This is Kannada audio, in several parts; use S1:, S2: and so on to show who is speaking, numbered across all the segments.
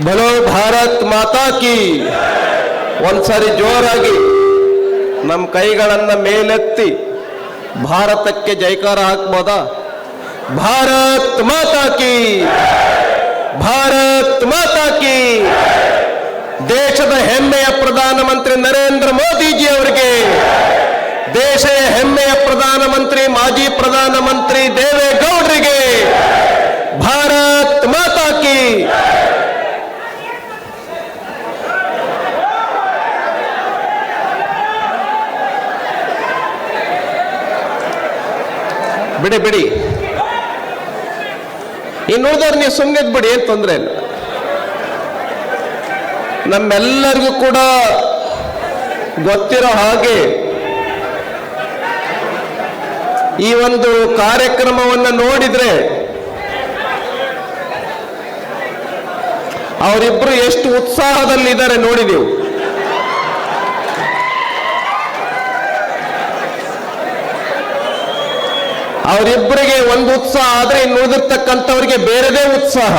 S1: ಭಲೋ ಭಾರತ್ ಮಾತಾ ಕಿ. ಒಂದ್ಸರಿ ಜೋರಾಗಿ ನಮ್ಮ ಕೈಗಳನ್ನ ಮೇಲೆತ್ತಿ ಭಾರತಕ್ಕೆ ಜೈಕಾರ ಹಾಕ್ಬೋದಾ? ಭಾರತ್ ಮಾತಾ ಕಿ, ಭಾರತ್ ಮಾತಾ ಕಿ. ದೇಶದ ಹೆಮ್ಮೆಯ ಪ್ರಧಾನಮಂತ್ರಿ ನರೇಂದ್ರ ಮೋದಿಜಿ ಅವರಿಗೆ, ದೇಶದ ಹೆಮ್ಮೆಯ ಪ್ರಧಾನಮಂತ್ರಿ ಮಾಜಿ ಪ್ರಧಾನಮಂತ್ರಿ ದೇವೇಗೌಡರಿಗೆ ಭಾರತ್ ಮಾತಾ ಕಿ. ಬಿಡಿ ಬಿಡಿ, ಇನ್ನು ಉಳಿದವ್ರು ನೀವು ಸುಮ್ಮನೆ ಬಿಡಿ, ಏನ್ ತೊಂದರೆ ಇಲ್ಲ. ನಮ್ಮೆಲ್ಲರಿಗೂ ಕೂಡ ಗೊತ್ತಿರೋ ಹಾಗೆ ಈ ಒಂದು ಕಾರ್ಯಕ್ರಮವನ್ನು ನೋಡಿದ್ರೆ ಅವರಿಬ್ರು ಎಷ್ಟು ಉತ್ಸಾಹದಲ್ಲಿದ್ದಾರೆ ನೋಡಿ ನೀವು. ಅವರಿಬ್ಬರಿಗೆ ಒಂದು ಉತ್ಸಾಹ ಆದ್ರೆ ಇನ್ನು ಉಳಿದಿರ್ತಕ್ಕಂಥವ್ರಿಗೆ ಬೇರೆದೇ ಉತ್ಸಾಹ.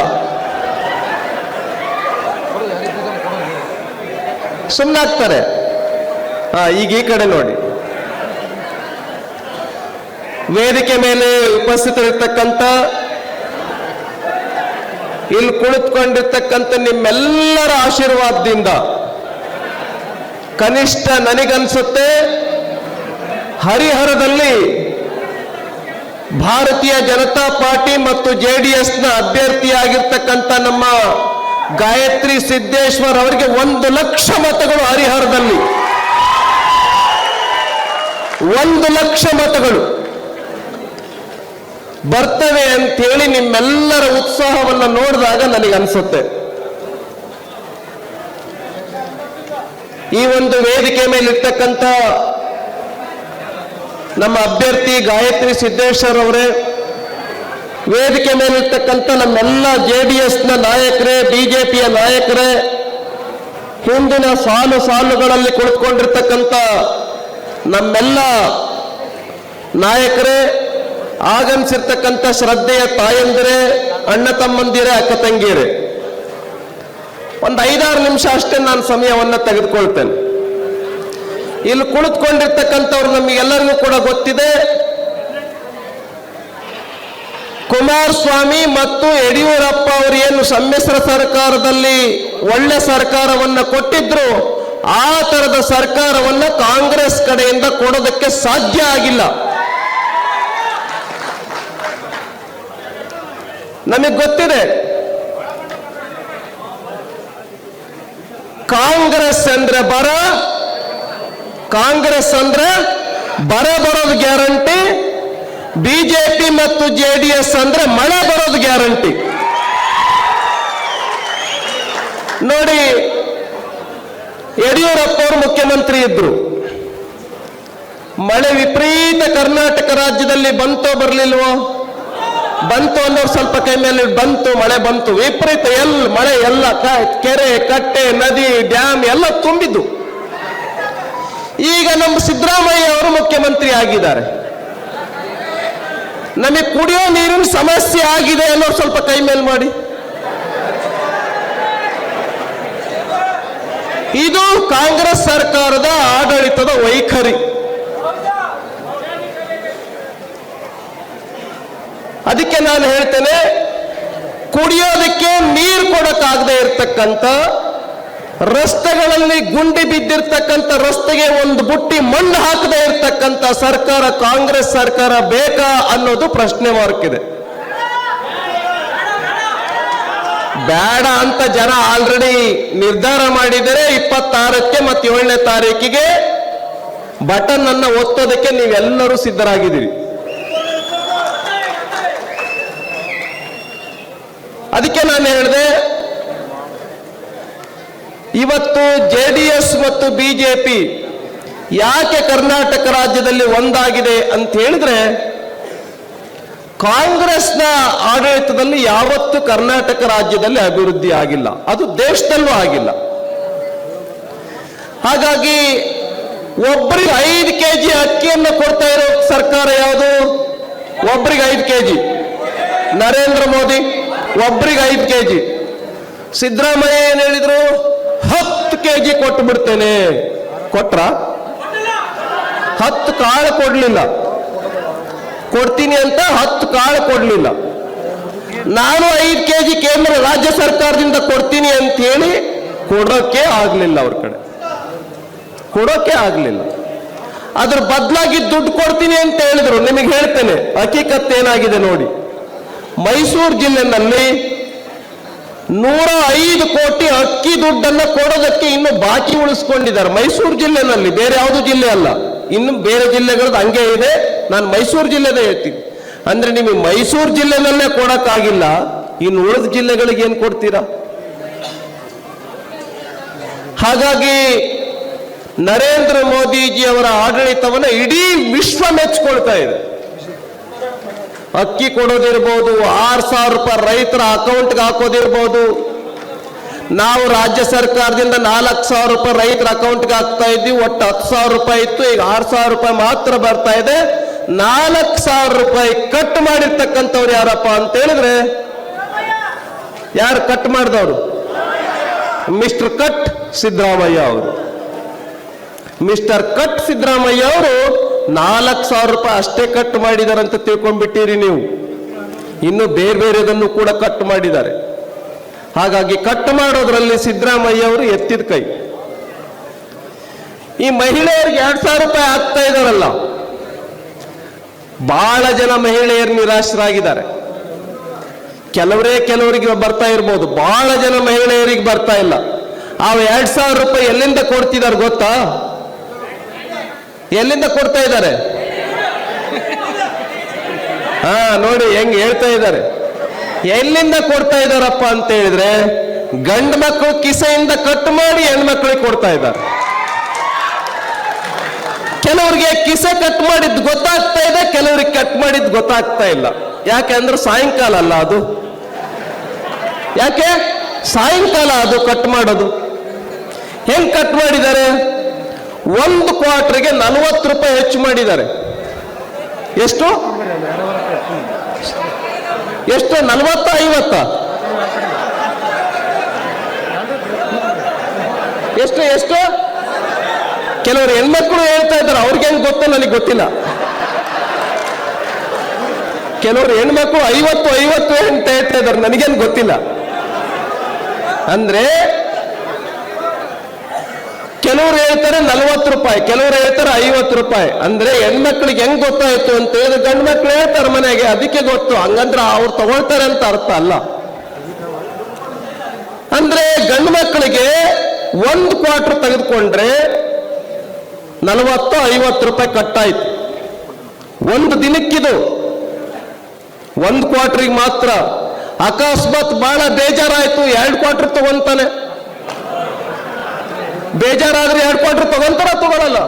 S1: ಸುಮ್ಮನಾಗ್ತಾರೆ. ಈಗ ಈ ಕಡೆ ನೋಡಿ, ವೇದಿಕೆ ಮೇಲೆ ಉಪಸ್ಥಿತರಿರ್ತಕ್ಕಂಥ, ಇಲ್ಲಿ ಕುಳಿತುಕೊಂಡಿರ್ತಕ್ಕಂಥ ನಿಮ್ಮೆಲ್ಲರ ಆಶೀರ್ವಾದದಿಂದ ಕನಿಷ್ಠ ನನಗನ್ಸುತ್ತೆ ಹರಿಹರದಲ್ಲಿ ಭಾರತೀಯ ಜನತಾ ಪಾರ್ಟಿ ಮತ್ತು ಜೆಡಿಎಸ್ನ ಅಭ್ಯರ್ಥಿಯಾಗಿರ್ತಕ್ಕಂಥ ನಮ್ಮ ಗಾಯತ್ರಿ ಸಿದ್ದೇಶ್ವರ್ ಅವರಿಗೆ 1 ಲಕ್ಷ ಮತಗಳು ಹರಿಹರದಲ್ಲಿ 1 ಲಕ್ಷ ಮತಗಳು ಬರ್ತವೆ ಅಂತೇಳಿ ನಿಮ್ಮೆಲ್ಲರ ಉತ್ಸಾಹವನ್ನು ನೋಡಿದಾಗ ನನಗನ್ಸುತ್ತೆ. ಈ ಒಂದು ವೇದಿಕೆ ಮೇಲಿರ್ತಕ್ಕಂಥ ನಮ್ಮ ಅಭ್ಯರ್ಥಿ ಗಾಯತ್ರಿ ಸಿದ್ದೇಶ್ವರ್ ಅವರೇ, ವೇದಿಕೆ ಮೇಲಿರ್ತಕ್ಕಂಥ ನಮ್ಮೆಲ್ಲ ಜೆಡಿಎಸ್ನ ನಾಯಕರೇ, ಬಿಜೆಪಿಯ ನಾಯಕರೇ, ಹಿಂದಿನ ಸಾಲುಗಳಲ್ಲಿ ಕುಳಿತುಕೊಂಡಿರ್ತಕ್ಕಂಥ ನಮ್ಮೆಲ್ಲ ನಾಯಕರೇ, ಆಗಮಿಸಿರ್ತಕ್ಕಂಥ ಶ್ರದ್ಧೆಯ ತಾಯಂದಿರೇ, ಅಣ್ಣ ತಮ್ಮಂದಿರೇ, ಅಕ್ಕ ತಂಗಿಯರೇ, ಒಂದು 5-6 ನಿಮಿಷ ಅಷ್ಟೇ ನಾನು ಸಮಯವನ್ನು ತೆಗೆದುಕೊಳ್ತೇನೆ. ಇಲ್ಲಿ ಕುಳಿತುಕೊಂಡಿರ್ತಕ್ಕಂಥವ್ರು ನಮಗೆಲ್ಲರಿಗೂ ಕೂಡ ಗೊತ್ತಿದೆ, ಕುಮಾರಸ್ವಾಮಿ ಮತ್ತು ಯಡಿಯೂರಪ್ಪ ಅವರು ಏನು ಸಮ್ಮಿಶ್ರ ಸರ್ಕಾರದಲ್ಲಿ ಒಳ್ಳೆ ಸರ್ಕಾರವನ್ನು ಕೊಟ್ಟಿದ್ರು, ಆ ತರದ ಸರ್ಕಾರವನ್ನು ಕಾಂಗ್ರೆಸ್ ಕಡೆಯಿಂದ ಕೊಡೋದಕ್ಕೆ ಸಾಧ್ಯ ಆಗಿಲ್ಲ. ನಮಗೆ ಗೊತ್ತಿದೆ, ಕಾಂಗ್ರೆಸ್ ಅಂದ್ರೆ ಬರ ಬರೋದು ಗ್ಯಾರಂಟಿ, ಬಿಜೆಪಿ ಮತ್ತು ಜೆಡಿಎಸ್ ಅಂದ್ರೆ ಮಳೆ ಬರೋದು ಗ್ಯಾರಂಟಿ. ನೋಡಿ, ಯಡಿಯೂರಪ್ಪ ಅವರು ಮುಖ್ಯಮಂತ್ರಿ ಇದ್ರು, ಮಳೆ ವಿಪರೀತ ಕರ್ನಾಟಕ ರಾಜ್ಯದಲ್ಲಿ ಬಂತೋ ಬರಲಿಲ್ವೋ? ಬಂತು ಅನ್ನೋರು ಸ್ವಲ್ಪ ಕೈ ಮೇಲೆ ಬಂತು, ಮಳೆ ಬಂತು, ವಿಪರೀತ ಮಳೆ ಎಲ್ಲ ಕೆರೆ ಕಟ್ಟೆ ನದಿ ಡ್ಯಾಮ್ ಎಲ್ಲ ತುಂಬಿದ್ದು. ಈಗ ನಮ್ಮ ಸಿದ್ದರಾಮಯ್ಯ ಅವರು ಮುಖ್ಯಮಂತ್ರಿ ಆಗಿದ್ದಾರೆ, ನಮಗೆ ಕುಡಿಯೋ ನೀರಿನ ಸಮಸ್ಯೆ ಆಗಿದೆ ಅನ್ನೋರು ಸ್ವಲ್ಪ ಕೈ ಮೇಲೆ ಮಾಡಿ. ಇದು ಕಾಂಗ್ರೆಸ್ ಸರ್ಕಾರದ ಆಡಳಿತದ ವೈಖರಿ. ಅದಕ್ಕೆ ನಾನು ಹೇಳ್ತೇನೆ, ಕುಡಿಯೋದಕ್ಕೆ ನೀರು ಕೊಡಕ್ಕಾಗದೆ ಇರ್ತಕ್ಕಂಥ, ರಸ್ತೆಗಳಲ್ಲಿ ಗುಂಡಿ ಬಿದ್ದಿರ್ತಕ್ಕಂಥ ರಸ್ತೆಗೆ ಒಂದು ಬುಟ್ಟಿ ಮಣ್ಣು ಹಾಕದೇ ಇರ್ತಕ್ಕಂಥ ಸರ್ಕಾರ ಕಾಂಗ್ರೆಸ್ ಸರ್ಕಾರ ಬೇಕಾ ಅನ್ನೋದು ಪ್ರಶ್ನೆ ಮಾರ್ಕ್ ಇದೆ. ಬೇಡ ಅಂತ ಜನ ಆಲ್ರೆಡಿ ನಿರ್ಧಾರ ಮಾಡಿದರೆ 26ಕ್ಕೆ ಮತ್ತು 7ನೇ ತಾರೀಕಿಗೆ ಬಟನ್ ಅನ್ನ ಒತ್ತೋದಕ್ಕೆ ನೀವೆಲ್ಲರೂ ಸಿದ್ಧರಾಗಿದ್ದೀರಿ. ಅದಕ್ಕೆ ನಾನು ಹೇಳಿದೆ, ಇವತ್ತು ಜೆಡಿಎಸ್ ಮತ್ತು ಬಿಜೆಪಿ ಯಾಕೆ ಕರ್ನಾಟಕ ರಾಜ್ಯದಲ್ಲಿ ಒಂದಾಗಿದೆ ಅಂತ ಹೇಳಿದ್ರೆ, ಕಾಂಗ್ರೆಸ್ನ ಆಡಳಿತದಲ್ಲಿ ಯಾವತ್ತೂ ಕರ್ನಾಟಕ ರಾಜ್ಯದಲ್ಲಿ ಅಭಿವೃದ್ಧಿ ಆಗಿಲ್ಲ, ಅದು ದೇಶದಲ್ಲೂ ಆಗಿಲ್ಲ. ಹಾಗಾಗಿ ಒಬ್ಬರಿಗೆ 5 kg ಅಕ್ಕಿಯನ್ನು ಕೊಡ್ತಾ ಇರೋ ಸರ್ಕಾರ ಯಾವುದು? ಒಬ್ಬರಿಗೆ 5 kg. ನರೇಂದ್ರ ಮೋದಿ ಒಬ್ಬರಿಗೆ 5 kg. ಸಿದ್ದರಾಮಯ್ಯ ಏನ್ ಹೇಳಿದ್ರು? 10 kg ಕೊಟ್ಟು ಬಿಡ್ತೇನೆ. ಕೊಟ್ರ? 10 ಕಾಳು ಕೊಡ್ಲಿಲ್ಲ. ಕೊಡ್ತೀನಿ ಅಂತ 10 ಕಾಳು ಕೊಡ್ಲಿಲ್ಲ. ನಾನು 5 kg ಕೇಂದ್ರ ರಾಜ್ಯ ಸರ್ಕಾರದಿಂದ ಕೊಡ್ತೀನಿ ಅಂತ ಹೇಳಿ ಕೊಡೋಕೆ ಆಗ್ಲಿಲ್ಲ. ಅವ್ರ ಕಡೆ ಕೊಡೋಕೆ ಆಗ್ಲಿಲ್ಲ. ಅದ್ರ ಬದಲಾಗಿ ದುಡ್ಡು ಕೊಡ್ತೀನಿ ಅಂತ ಹೇಳಿದ್ರು. ನಿಮಗೆ ಹೇಳ್ತೇನೆ ಹಕೀಕತ್ ಏನಾಗಿದೆ ನೋಡಿ. ಮೈಸೂರು ಜಿಲ್ಲೆನಲ್ಲಿ 105 ಕೋಟಿ ಅಕ್ಕಿ ದುಡ್ಡನ್ನ ಕೊಡೋದಕ್ಕೆ ಇನ್ನು ಬಾಕಿ ಉಳಿಸ್ಕೊಂಡಿದ್ದಾರೆ ಮೈಸೂರು ಜಿಲ್ಲೆನಲ್ಲಿ, ಬೇರೆ ಯಾವುದು ಜಿಲ್ಲೆ ಅಲ್ಲ. ಇನ್ನು ಬೇರೆ ಜಿಲ್ಲೆಗಳದ್ದು ಹಂಗೆ ಇದೆ. ನಾನು ಮೈಸೂರು ಜಿಲ್ಲೆದೇ ಹೇಳ್ತೀನಿ. ಅಂದ್ರೆ ನಿಮಗೆ ಮೈಸೂರು ಜಿಲ್ಲೆನಲ್ಲೇ ಕೊಡಕ್ಕಾಗಿಲ್ಲ, ಇನ್ನು ಉಳಿದ ಜಿಲ್ಲೆಗಳಿಗೆ ಏನ್ ಕೊಡ್ತೀರಾ? ಹಾಗಾಗಿ ನರೇಂದ್ರ ಮೋದಿಜಿ ಅವರ ಆಡಳಿತವನ್ನ ಇಡೀ ವಿಶ್ವ ಮೆಚ್ಕೊಳ್ತಾ ಇದೆ. ಅಕ್ಕಿ ಕೊಡೋದಿರ್ಬೋದು, 6,000 ರೂಪಾಯಿ ರೈತರ ಅಕೌಂಟ್ಗೆ ಹಾಕೋದಿರ್ಬೋದು. ನಾವು ರಾಜ್ಯ ಸರ್ಕಾರದಿಂದ 4,000 ರೂಪಾಯಿ ರೈತರ ಅಕೌಂಟ್ಗೆ ಹಾಕ್ತಾ ಇದ್ವಿ. ಒಟ್ಟು 10,000 ರೂಪಾಯಿ ಇತ್ತು, ಈಗ 6,000 ರೂಪಾಯಿ ಮಾತ್ರ ಬರ್ತಾ ಇದೆ. 4,000 ರೂಪಾಯಿ ಕಟ್ ಮಾಡಿರ್ತಕ್ಕಂಥವ್ರು ಯಾರಪ್ಪ ಅಂತ ಹೇಳಿದ್ರೆ, ಯಾರು ಕಟ್ ಮಾಡಿದವರು? ಮಿಸ್ಟರ್ ಕಟ್ ಸಿದ್ದರಾಮಯ್ಯ ಅವರು. ಮಿಸ್ಟರ್ ಕಟ್ ಸಿದ್ದರಾಮಯ್ಯ ಅವರು 4,000 ರೂಪಾಯಿ ಅಷ್ಟೇ ಕಟ್ ಮಾಡಿದ್ದಾರೆ ಅಂತ ತಿಳ್ಕೊಂಡ್ಬಿಟ್ಟಿರಿ ನೀವು. ಇನ್ನು ಬೇರೆ ಬೇರೆದನ್ನು ಕೂಡ ಕಟ್ ಮಾಡಿದ್ದಾರೆ. ಹಾಗಾಗಿ ಕಟ್ ಮಾಡೋದ್ರಲ್ಲಿ ಸಿದ್ದರಾಮಯ್ಯ ಅವರು ಎತ್ತಿದ ಕೈ. ಈ ಮಹಿಳೆಯರಿಗೆ 2,000 ರೂಪಾಯಿ ಆಗ್ತಾ ಇದಾರಲ್ಲ, ಬಹಳ ಜನ ಮಹಿಳೆಯರು ನಿರಾಶರಾಗಿದ್ದಾರೆ. ಕೆಲವರಿಗೆ ಬರ್ತಾ ಇರ್ಬೋದು, ಬಹಳ ಜನ ಮಹಿಳೆಯರಿಗೆ ಬರ್ತಾ ಇಲ್ಲ. ಆ 2,000 ರೂಪಾಯಿ ಎಲ್ಲಿಂದ ಕೊಡ್ತಿದ್ದಾರೆ ಗೊತ್ತಾ? ಎಲ್ಲಿಂದ ಕೊಡ್ತಾ ಇದ್ದಾರೆ? ಹಾ, ನೋಡಿ ಹೆಂಗ್ ಹೇಳ್ತಾ ಇದ್ದಾರೆ. ಎಲ್ಲಿಂದ ಕೊಡ್ತಾ ಇದ್ದಾರಪ್ಪ ಅಂತ ಹೇಳಿದ್ರೆ, ಗಂಡು ಮಕ್ಕಳು ಕಿಸೆಯಿಂದ ಕಟ್ ಮಾಡಿ ಹೆಣ್ಮಕ್ಳಿಗೆ ಕೊಡ್ತಾ ಇದ್ದಾರೆ. ಕೆಲವರಿಗೆ ಕಿಸೆ ಕಟ್ ಮಾಡಿದ್ದು ಗೊತ್ತಾಗ್ತಾ ಇದೆ, ಕೆಲವರಿಗೆ ಕಟ್ ಮಾಡಿದ್ದು ಗೊತ್ತಾಗ್ತಾ ಇಲ್ಲ. ಯಾಕೆ ಅಂದ್ರೆ ಸಾಯಂಕಾಲ ಅಲ್ಲ ಅದು. ಯಾಕೆ ಸಾಯಂಕಾಲ ಅದು ಕಟ್ ಮಾಡೋದು? ಹೆಂಗ್ ಕಟ್ ಮಾಡಿದ್ದಾರೆ? 1 ಕ್ವಾರ್ಟರ್ಗೆ 40 ರೂಪಾಯಿ ಹೆಚ್ಚು ಮಾಡಿದ್ದಾರೆ. ಎಷ್ಟು? 40 50? ಎಷ್ಟು? ಕೆಲವರು ಹೆಣ್ಮಕ್ಳು ಹೇಳ್ತಾ ಇದ್ದಾರೆ, ಅವ್ರಿಗೆ ಹೆಂಗ್ ಗೊತ್ತೋ ನನಗೆ ಗೊತ್ತಿಲ್ಲ. ಕೆಲವರು ಹೆಣ್ಮಕ್ಳು 50 ಅಂತ ಹೇಳ್ತಾ ಇದ್ದಾರೆ, ನನಗೇನು ಗೊತ್ತಿಲ್ಲ. ಅಂದ್ರೆ ಕೆಲವರು ಹೇಳ್ತಾರೆ 40 ರೂಪಾಯಿ, ಕೆಲವರು ಹೇಳ್ತಾರೆ 50 ರೂಪಾಯಿ. ಅಂದ್ರೆ ಹೆಣ್ಮಕ್ಳಿಗೆ ಹೆಂಗ್ ಗೊತ್ತಾಯ್ತು ಅಂತ ಹೇಳಿದ್ರೆ, ಗಂಡು ಮಕ್ಳು ಹೇಳ್ತಾರೆ ಮನೆಗೆ, ಅದಕ್ಕೆ ಗೊತ್ತು. ಹಂಗಂದ್ರೆ ಅವ್ರು ತಗೊಳ್ತಾರೆ ಅಂತ ಅರ್ಥ ಅಲ್ಲ. ಅಂದ್ರೆ ಗಂಡು ಮಕ್ಕಳಿಗೆ 1 ಕ್ವಾರ್ಟರ್ ತೆಗೆದುಕೊಂಡ್ರೆ 40-50 ರೂಪಾಯಿ ಕಟ್ಟಾಯ್ತು. ಒಂದು ದಿನಕ್ಕಿದು 1 ಕ್ವಾರ್ಟರ್ಗೆ ಮಾತ್ರ. ಅಕಸ್ಮಾತ್ ಬಹಳ ಬೇಜಾರಾಯ್ತು, 2 ಕ್ವಾರ್ಟರ್ ತಗೊಂತಾನೆ. ಬೇಜಾರಾದ್ರೆ 2 ಕ್ವಾರ್ಟರ್ ತಗೊಂತಾರ? ತಗೊಳಲ್ಲ.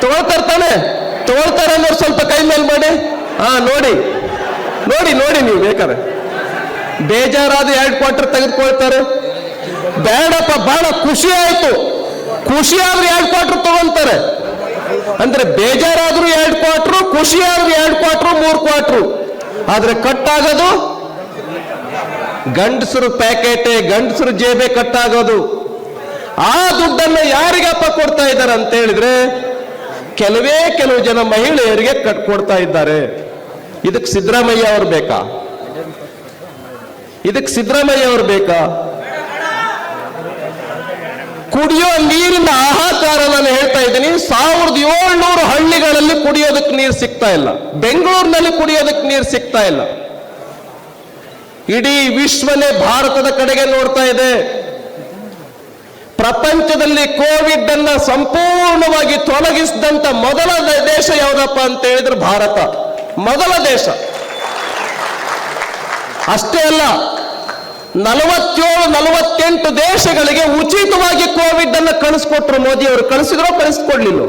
S1: ತಗೊಳ್ತಾನೆ. ತಗೊಳ್ತಾರೆ ಅನ್ನೋರು ಸ್ವಲ್ಪ ಕೈ ಮೇಲೆ ಮಾಡಿ. ಹಾ, ನೋಡಿ ನೀವು ಬೇಕಾದ್ರೆ. ಬೇಜಾರಾದ 2 ಕ್ವಾರ್ಟರ್ ತೆಗೆದುಕೊಳ್ತಾರೆ. ಬೇಡಪ್ಪ, ಬಹಳ ಖುಷಿ ಆಯ್ತು, ಖುಷಿ ಆದ್ರೆ 2 ಕ್ವಾರ್ಟರ್ ತಗೊಂತಾರೆ. ಅಂದ್ರೆ ಬೇಜಾರಾದ್ರೂ 2 ಕ್ವಾರ್ಟರ್, ಖುಷಿ ಆದ್ರೂ 2 ಕ್ವಾರ್ಟರ್, 3 ಕ್ವಾರ್ಟರ್. ಆದ್ರೆ ಕಟ್ಟಾಗೋದು ಗಂಡಸರು ಪ್ಯಾಕೆಟೇ, ಗಂಡಸರು ಜೇಬೆ ಕಟ್ಟಾಗೋದು. ಆ ದುಡ್ಡನ್ನು ಯಾರಿಗಪ್ಪ ಕೊಡ್ತಾ ಇದ್ದಾರೆ ಅಂತ ಹೇಳಿದ್ರೆ, ಕೆಲವು ಜನ ಮಹಿಳೆಯರಿಗೆ ಕೊಡ್ತಾ ಇದ್ದಾರೆ. ಇದಕ್ಕೆ ಸಿದ್ದರಾಮಯ್ಯ ಅವರು ಬೇಕಾ? ಕುಡಿಯೋ ನೀರಿನ ಹಾಹಾಕಾರ ನಾನು ಹೇಳ್ತಾ ಇದ್ದೀನಿ. 1700 ಹಳ್ಳಿಗಳಲ್ಲಿ ಕುಡಿಯೋದಕ್ಕೆ ನೀರು ಸಿಗ್ತಾ ಇಲ್ಲ. ಬೆಂಗಳೂರಿನಲ್ಲಿ ಕುಡಿಯೋದಕ್ಕೆ ನೀರು ಸಿಗ್ತಾ ಇಲ್ಲ. ಇಡೀ ವಿಶ್ವನೇ ಭಾರತದ ಕಡೆಗೆ ನೋಡ್ತಾ ಇದೆ. ಪ್ರಪಂಚದಲ್ಲಿ ಕೋವಿಡ್ ಅನ್ನ ಸಂಪೂರ್ಣವಾಗಿ ತೊಲಗಿಸಿದಂತ ಮೊದಲ ದೇಶ ಯಾವುದಪ್ಪ ಅಂತ ಹೇಳಿದ್ರೆ ಭಾರತ. ಮೊದಲ ದೇಶ. ಅಷ್ಟೇ ಅಲ್ಲ, 47-48 ದೇಶಗಳಿಗೆ ಉಚಿತವಾಗಿ ಕೋವಿಡ್ ಅನ್ನ ಕಳಿಸ್ಕೊಟ್ರು ಮೋದಿ ಅವರು. ಕಳಿಸಿದ್ರೋ ಕಳಿಸ್ಕೊಡ್ಲಿಲ್ಲ?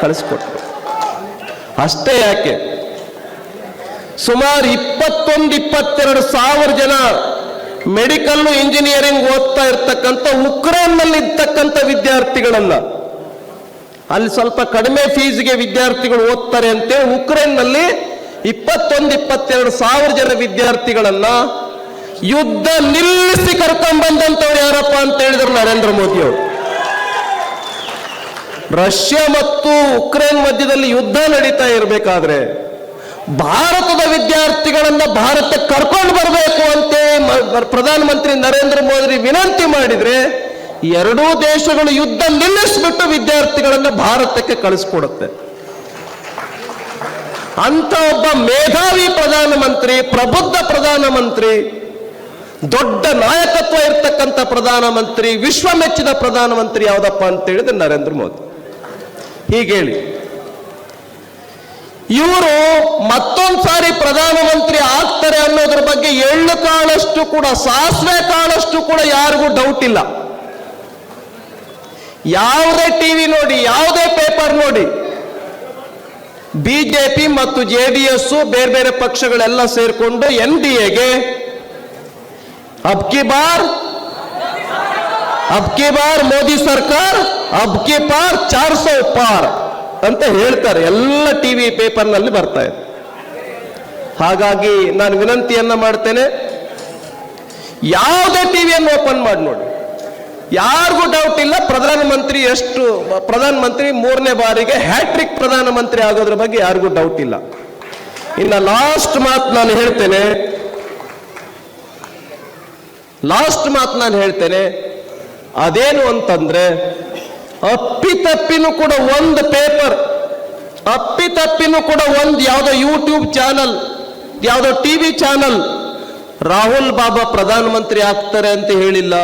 S1: ಕಳಿಸ್ಕೊಟ್ರು. ಅಷ್ಟೇ ಯಾಕೆ, ಸುಮಾರು 21-22 ಸಾವಿರ ಜನ ಮೆಡಿಕಲ್ ಇಂಜಿನಿಯರಿಂಗ್ ಓದ್ತಾ ಇರ್ತಕ್ಕಂಥ ಉಕ್ರೇನ್ನಲ್ಲಿ ಇರ್ತಕ್ಕಂಥ ವಿದ್ಯಾರ್ಥಿಗಳನ್ನ, ಅಲ್ಲಿ ಸ್ವಲ್ಪ ಕಡಿಮೆ ಫೀಸ್ಗೆ ವಿದ್ಯಾರ್ಥಿಗಳು ಓದ್ತಾರೆ ಅಂತೇಳಿ ಉಕ್ರೇನ್ನಲ್ಲಿ 21-22 ಸಾವಿರ ಜನ ವಿದ್ಯಾರ್ಥಿಗಳನ್ನ ಯುದ್ಧ ನಿಲ್ಲಿಸಿ ಕರ್ಕೊಂಡ್ ಬಂದಂತವ್ರು ಯಾರಪ್ಪ ಅಂತ ಹೇಳಿದ್ರು ನರೇಂದ್ರ ಮೋದಿ ಅವರು. ರಷ್ಯಾ ಮತ್ತು ಉಕ್ರೇನ್ ಮಧ್ಯದಲ್ಲಿ ಯುದ್ಧ ನಡೀತಾ ಇರಬೇಕಾದ್ರೆ ಭಾರತದ ವಿದ್ಯಾರ್ಥಿಗಳನ್ನ ಭಾರತಕ್ಕೆ ಕರ್ಕೊಂಡು ಬರಬೇಕು ಅಂತ ಪ್ರಧಾನಮಂತ್ರಿ ನರೇಂದ್ರ ಮೋದಿ ವಿನಂತಿ ಮಾಡಿದ್ರೆ ಎರಡೂ ದೇಶಗಳು ಯುದ್ಧ ನಿಲ್ಲಿಸಿಬಿಟ್ಟು ವಿದ್ಯಾರ್ಥಿಗಳನ್ನ ಭಾರತಕ್ಕೆ ಕಳಿಸ್ಕೊಡುತ್ತೆ. ಅಂತ ಒಬ್ಬ ಮೇಧಾವಿ ಪ್ರಧಾನಮಂತ್ರಿ, ಪ್ರಬುದ್ಧ ಪ್ರಧಾನಮಂತ್ರಿ, ದೊಡ್ಡ ನಾಯಕತ್ವ ಇರ್ತಕ್ಕಂಥ ಪ್ರಧಾನಮಂತ್ರಿ, ವಿಶ್ವ ಮೆಚ್ಚಿದ ಪ್ರಧಾನಮಂತ್ರಿ ಯಾವುದಪ್ಪ ಅಂತ ಹೇಳಿದ್ರೆ ನರೇಂದ್ರ ಮೋದಿ. ಹೀಗೇಳಿ ಇವರು ಮತ್ತೊಂದು ಸಾರಿ ಪ್ರಧಾನಮಂತ್ರಿ ಆಗ್ತಾರೆ ಅನ್ನೋದ್ರ ಬಗ್ಗೆ ಎಳ್ಳು ಕಾಳಷ್ಟು ಕೂಡ, ಸಾಸಿವೆ ಕಾಳಷ್ಟು ಕೂಡ ಯಾರಿಗೂ ಡೌಟ್ ಇಲ್ಲ. ಯಾವುದೇ ಟಿವಿ ನೋಡಿ, ಯಾವುದೇ ಪೇಪರ್ ನೋಡಿ, ಬಿಜೆಪಿ ಮತ್ತು ಜೆಡಿಎಸ್ ಬೇರೆ ಬೇರೆ ಪಕ್ಷಗಳೆಲ್ಲ ಸೇರ್ಕೊಂಡು NDAಗೆ ಅಬ್ ಕಿ ಬಾರ್ ಮೋದಿ ಸರ್ಕಾರ, ಅಬ್ ಕಿ ಪಾರ್ 400 ಪಾರ್ ಅಂತ ಹೇಳ್ತಾರೆ. ಎಲ್ಲ ಟಿವಿ ಪೇಪರ್ನಲ್ಲಿ ಬರ್ತಾ ಇದೆ. ಹಾಗಾಗಿ ನಾನು ವಿನಂತಿಯನ್ನ ಮಾಡ್ತೇನೆ, ಯಾವುದೇ ಟಿವಿಯನ್ನು ಓಪನ್ ಮಾಡಿ ನೋಡಿ, ಯಾರಿಗೂ ಡೌಟ್ ಇಲ್ಲ ಪ್ರಧಾನಮಂತ್ರಿ 3ನೇ ಬಾರಿಗೆ ಹ್ಯಾಟ್ರಿಕ್ ಪ್ರಧಾನಮಂತ್ರಿ ಆಗೋದ್ರ ಬಗ್ಗೆ ಯಾರಿಗೂ ಡೌಟ್ ಇಲ್ಲ. ಇನ್ನ ಲಾಸ್ಟ್ ಮಾತು ನಾನು ಹೇಳ್ತೇನೆ, ಅದೇನು ಅಂತಂದ್ರೆ ಅಪ್ಪಿತಪ್ಪಿನೂ ಕೂಡ ಒಂದು ಪೇಪರ್, ಅಪ್ಪಿತಪ್ಪಿನೂ ಕೂಡ ಒಂದು ಯಾವುದೋ ಯೂಟ್ಯೂಬ್ ಚಾನಲ್, ಯಾವುದೋ ಟಿವಿ ಚಾನಲ್ ರಾಹುಲ್ ಬಾಬಾ ಪ್ರಧಾನಮಂತ್ರಿ ಆಗ್ತಾರೆ ಅಂತ ಹೇಳಿಲ್ಲ.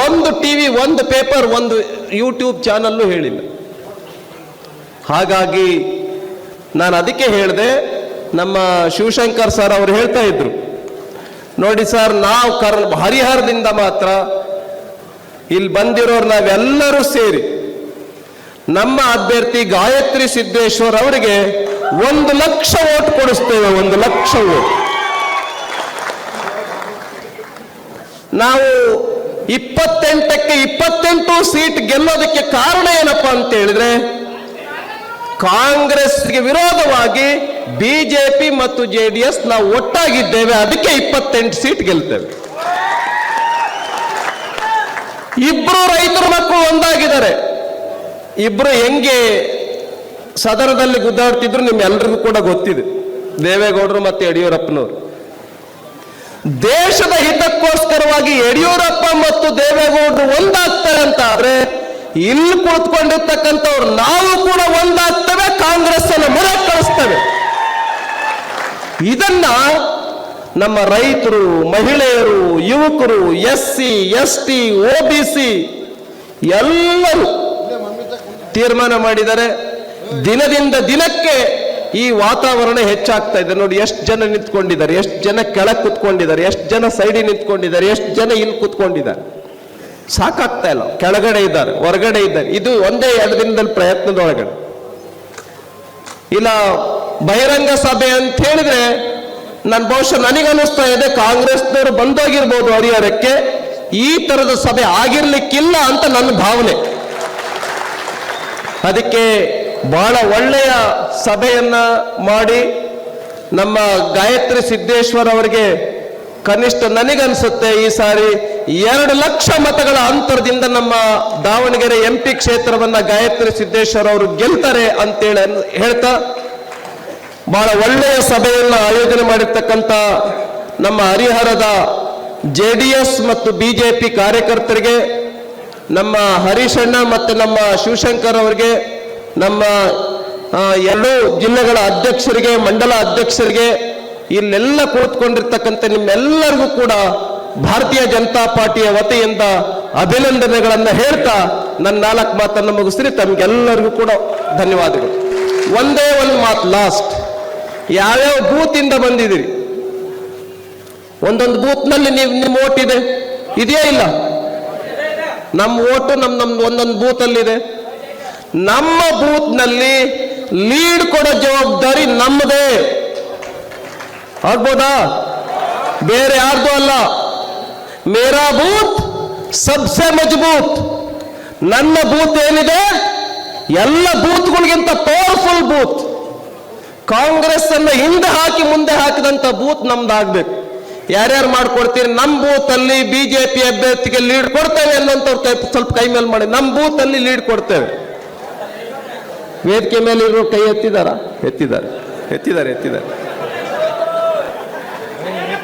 S1: ಒಂದು ಟಿವಿ, ಒಂದು ಪೇಪರ್, ಒಂದು ಯೂಟ್ಯೂಬ್ ಚಾನಲ್ಲು ಹೇಳಿಲ್ಲ. ಹಾಗಾಗಿ ನಾನು ಅದಕ್ಕೆ ಹೇಳಿದೆ, ನಮ್ಮ ಶಿವಶಂಕರ್ ಸರ್ ಅವರು ಹೇಳ್ತಾ ಇದ್ರು, ನೋಡಿ ಸರ್, ನಾವು ಹರಿಹರದಿಂದ ಮಾತ್ರ ಇಲ್ಲಿ ಬಂದಿರೋರು ನಾವೆಲ್ಲರೂ ಸೇರಿ ನಮ್ಮ ಅಭ್ಯರ್ಥಿ ಗಾಯತ್ರಿ ಸಿದ್ದೇಶ್ವರ್ ಅವರಿಗೆ 1 ಲಕ್ಷ ಓಟ್ ಕೊಡಿಸ್ತೇವೆ. 1 ಲಕ್ಷ ಓಟ್. ನಾವು 28ಕ್ಕೆ 28 ಸೀಟ್ ಗೆಲ್ಲೋದಕ್ಕೆ ಕಾರಣ ಏನಪ್ಪಾ ಅಂತ ಹೇಳಿದ್ರೆ, ಕಾಂಗ್ರೆಸ್ಗೆ ವಿರೋಧವಾಗಿ ಬಿಜೆಪಿ ಮತ್ತು ಜೆಡಿಎಸ್ ನಾವು ಒಟ್ಟಾಗಿದ್ದೇವೆ, ಅದಕ್ಕೆ 28 ಸೀಟ್ ಗೆಲ್ತೇವೆ. ಇಬ್ರು ರೈತರ ಮಕ್ಕಳು ಒಂದಾಗಿದ್ದಾರೆ. ಇಬ್ರು ಹೆಂಗೆ ಸದನದಲ್ಲಿ ಗುದ್ದಾಡ್ತಿದ್ರು ನಿಮ್ಮೆಲ್ಲರಿಗೂ ಕೂಡ ಗೊತ್ತಿದೆ, ದೇವೇಗೌಡರು ಮತ್ತು ಯಡಿಯೂರಪ್ಪನವರು. ದೇಶದ ಹಿತಕ್ಕೋಸ್ಕರವಾಗಿ ಯಡಿಯೂರಪ್ಪ ಮತ್ತು ದೇವೇಗೌಡರು ಒಂದಾಗ್ತಾರೆ ಅಂತ ಆದ್ರೆ, ಇಲ್ಲಿ ಕುಳಿತುಕೊಂಡಿರ್ತಕ್ಕಂಥವ್ರು ನಾವು ಕೂಡ ಒಂದಾಗ್ತೇವೆ, ಕಾಂಗ್ರೆಸ್ ಅನ್ನು ಮೊರೆ ಕಳಿಸ್ತೇವೆ. ಇದನ್ನ ನಮ್ಮ ರೈತರು, ಮಹಿಳೆಯರು, ಯುವಕರು, SC, ST, OBC ಎಲ್ಲರೂ ತೀರ್ಮಾನ ಮಾಡಿದ್ದಾರೆ. ದಿನದಿಂದ ದಿನಕ್ಕೆ ಈ ವಾತಾವರಣ ಹೆಚ್ಚಾಗ್ತಾ ಇದೆ. ನೋಡಿ ಎಷ್ಟು ಜನ ನಿಂತ್ಕೊಂಡಿದ್ದಾರೆ, ಎಷ್ಟು ಜನ ಕೆಳಗೆ ಕುತ್ಕೊಂಡಿದ್ದಾರೆ, ಎಷ್ಟು ಜನ ಸೈಡಿಗೆ ನಿಂತ್ಕೊಂಡಿದ್ದಾರೆ, ಎಷ್ಟು ಜನ ಇಲ್ಲಿ ಕುತ್ಕೊಂಡಿದ್ದಾರೆ. ಸಾಕಾಗ್ತಾ ಇಲ್ಲ. ಕೆಳಗಡೆ ಇದ್ದಾರೆ, ಹೊರಗಡೆ ಇದ್ದಾರೆ. ಇದು ಒಂದೇ 2 ದಿನದಲ್ಲಿ ಪ್ರಯತ್ನದೊಳಗಡೆ ಇಲ್ಲ ಬಹಿರಂಗ ಸಭೆ ಅಂತ ಹೇಳಿದ್ರೆ, ಬಹುಶಃ ನನಗನ್ನಿಸ್ತಾ ಇದೆ ಕಾಂಗ್ರೆಸ್ನವರು ಬಂದೋಗಿರ್ಬೋದು ಹರಿಹರಕ್ಕೆ, ಈ ತರದ ಸಭೆ ಆಗಿರ್ಲಿಕ್ಕಿಲ್ಲ ಅಂತ ನನ್ನ ಭಾವನೆ. ಅದಕ್ಕೆ ಬಹಳ ಒಳ್ಳೆಯ ಸಭೆಯನ್ನ ಮಾಡಿ ನಮ್ಮ ಗಾಯತ್ರಿ ಸಿದ್ದೇಶ್ವರ್ ಅವರಿಗೆ ಕನಿಷ್ಠ ನನಗನ್ಸುತ್ತೆ ಈ ಸಾರಿ 2 ಲಕ್ಷ ಮತಗಳ ಅಂತರದಿಂದ ನಮ್ಮ ದಾವಣಗೆರೆ MP ಕ್ಷೇತ್ರವನ್ನ ಗಾಯತ್ರಿ ಸಿದ್ದೇಶ್ವರ್ ಅವರು ಗೆಲ್ತಾರೆ ಅಂತೇಳಿ ಹೇಳ್ತಾ, ಬಹಳ ಒಳ್ಳೆಯ ಸಭೆಯನ್ನು ಆಯೋಜನೆ ಮಾಡಿರ್ತಕ್ಕಂಥ ನಮ್ಮ ಹರಿಹರದ JDS ಮತ್ತು ಬಿಜೆಪಿ ಕಾರ್ಯಕರ್ತರಿಗೆ, ನಮ್ಮ ಹರೀಶಣ್ಣ ಮತ್ತು ನಮ್ಮ ಶಿವಶಂಕರ್ ಅವರಿಗೆ, ನಮ್ಮ 2 ಜಿಲ್ಲೆಗಳ ಅಧ್ಯಕ್ಷರಿಗೆ, ಮಂಡಲ ಅಧ್ಯಕ್ಷರಿಗೆ, ಇಲ್ಲೆಲ್ಲ ಕೂತ್ಕೊಂಡಿರ್ತಕ್ಕಂಥ ನಿಮ್ಮೆಲ್ಲರಿಗೂ ಕೂಡ ಭಾರತೀಯ ಜನತಾ ಪಾರ್ಟಿಯ ವತಿಯಿಂದ ಅಭಿನಂದನೆಗಳನ್ನು ಹೇಳ್ತಾ ನನ್ನ 4 ಮಾತನ್ನು ಮುಗಿಸ್ತೀನಿ. ತಮಗೆಲ್ಲರಿಗೂ ಕೂಡ ಧನ್ಯವಾದಗಳು. ಒಂದೇ ಒಂದು ಮಾತು ಲಾಸ್ಟ್, ಯಾವ್ಯಾವ ಬೂತ್ ಇಂದ ಬಂದಿದ್ದೀರಿ, ಒಂದೊಂದು ಬೂತ್ನಲ್ಲಿ ನಿಮ್ಮ ಓಟ್ ಇದೆ, ಇದೆಯಾ ಇಲ್ಲ? ನಮ್ಮ ಓಟು ನಮ್ದು ಒಂದೊಂದು ಬೂತಲ್ಲಿದೆ. ನಮ್ಮ ಬೂತ್ನಲ್ಲಿ ಲೀಡ್ ಕೊಡೋ ಜವಾಬ್ದಾರಿ ನಮ್ಮದೇ. ಆಗ್ಬೋದಾ? ಬೇರೆ ಯಾರ್ದು ಅಲ್ಲ. ಮೇರಾ ಬೂತ್ ಸಬ್ಸೆ ಮಜಬೂತ್. ನನ್ನ ಬೂತ್ ಏನಿದೆ ಎಲ್ಲ ಬೂತ್ಗಳಿಗಿಂತ ಪವರ್ಫುಲ್ ಬೂತ್. ಕಾಂಗ್ರೆಸ್ ಅನ್ನ ಹಿಂದೆ ಹಾಕಿ ಮುಂದೆ ಹಾಕಿದಂತ ಬೂತ್ ನಮ್ದಾಗ್ಬೇಕು. ಯಾರ್ಯಾರು ಮಾಡ್ಕೊಡ್ತೀರಿ? ನಮ್ಮ ಬೂತ್ ಅಲ್ಲಿ ಬಿಜೆಪಿ ಅಭ್ಯರ್ಥಿಗೆ ಲೀಡ್ ಕೊಡ್ತೇವೆ ಅನ್ನೋಂಥವ್ರು ಸ್ವಲ್ಪ ಕೈ ಮೇಲೆ ಮಾಡಿ. ನಮ್ಮ ಬೂತ್ ಅಲ್ಲಿ ಲೀಡ್ ಕೊಡ್ತೇವೆ. ವೇದಿಕೆ ಮೇಲೆ ಇರೋ ಕೈ ಎತ್ತಿದ್ದಾರೆ.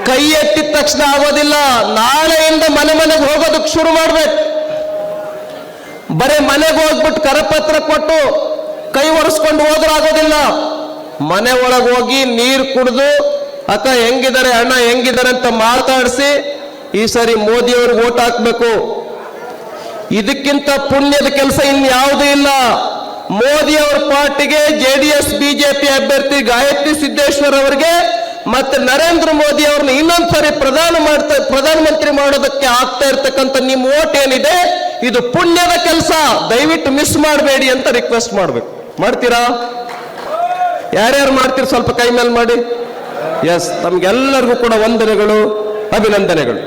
S1: ಕೈ ಎತ್ತಿದ ತಕ್ಷಣ ಆಗೋದಿಲ್ಲ. ನಾಳೆಯಿಂದ ಮನೆಗೆ ಹೋಗೋದಕ್ಕೆ ಶುರು ಮಾಡ್ಬೇಕು. ಬರೀ ಮನೆಗೆ ಹೋಗ್ಬಿಟ್ಟು ಕರಪತ್ರ ಕೊಟ್ಟು ಕೈ ಒರೆಸ್ಕೊಂಡು ಹೋದ್ರೂ ಆಗೋದಿಲ್ಲ. ಮನೆ ಒಳಗೆ ಹೋಗಿ ನೀರು ಕುಡಿದು ಅಕ್ಕ ಹೆಂಗಿದ್ದಾರೆ, ಅಣ್ಣ ಹೆಂಗಿದ್ದಾರೆ ಅಂತ ಮಾತಾಡಿಸಿ ಈ ಸರಿ ಮೋದಿ ಅವ್ರಿಗೆ ಓಟ್ ಹಾಕ್ಬೇಕು. ಇದಕ್ಕಿಂತ ಪುಣ್ಯದ ಕೆಲಸ ಇನ್ಯಾವುದೂ ಇಲ್ಲ. ಮೋದಿ ಅವರ ಪಾರ್ಟಿಗೆ JDS ಬಿಜೆಪಿ ಅಭ್ಯರ್ಥಿ ಗಾಯತ್ರಿ ಸಿದ್ದೇಶ್ವರ್ ಅವರಿಗೆ ಮತ್ತೆ ನರೇಂದ್ರ ಮೋದಿ ಅವ್ರನ್ನ ಇನ್ನೊಂದ್ಸರಿ ಪ್ರಧಾನಮಂತ್ರಿ ಮಾಡೋದಕ್ಕೆ ಆಗ್ತಾ ಇರ್ತಕ್ಕಂಥ ನಿಮ್ಮ ಓಟ್ ಏನಿದೆ ಇದು ಪುಣ್ಯದ ಕೆಲಸ. ದಯವಿಟ್ಟು ಮಿಸ್ ಮಾಡಬೇಡಿ ಅಂತ ರಿಕ್ವೆಸ್ಟ್ ಮಾಡ್ಬೇಕು. ಮಾಡ್ತೀರಾ? ಯಾರ್ಯಾರು ಮಾಡ್ತೀರಿ ಸ್ವಲ್ಪ ಕೈ ಮೇಲೆ ಮಾಡಿ. ಎಸ್, ತಮ್ಗೆಲ್ಲರಿಗೂ ಕೂಡ ವಂದನೆಗಳು, ಅಭಿನಂದನೆಗಳು.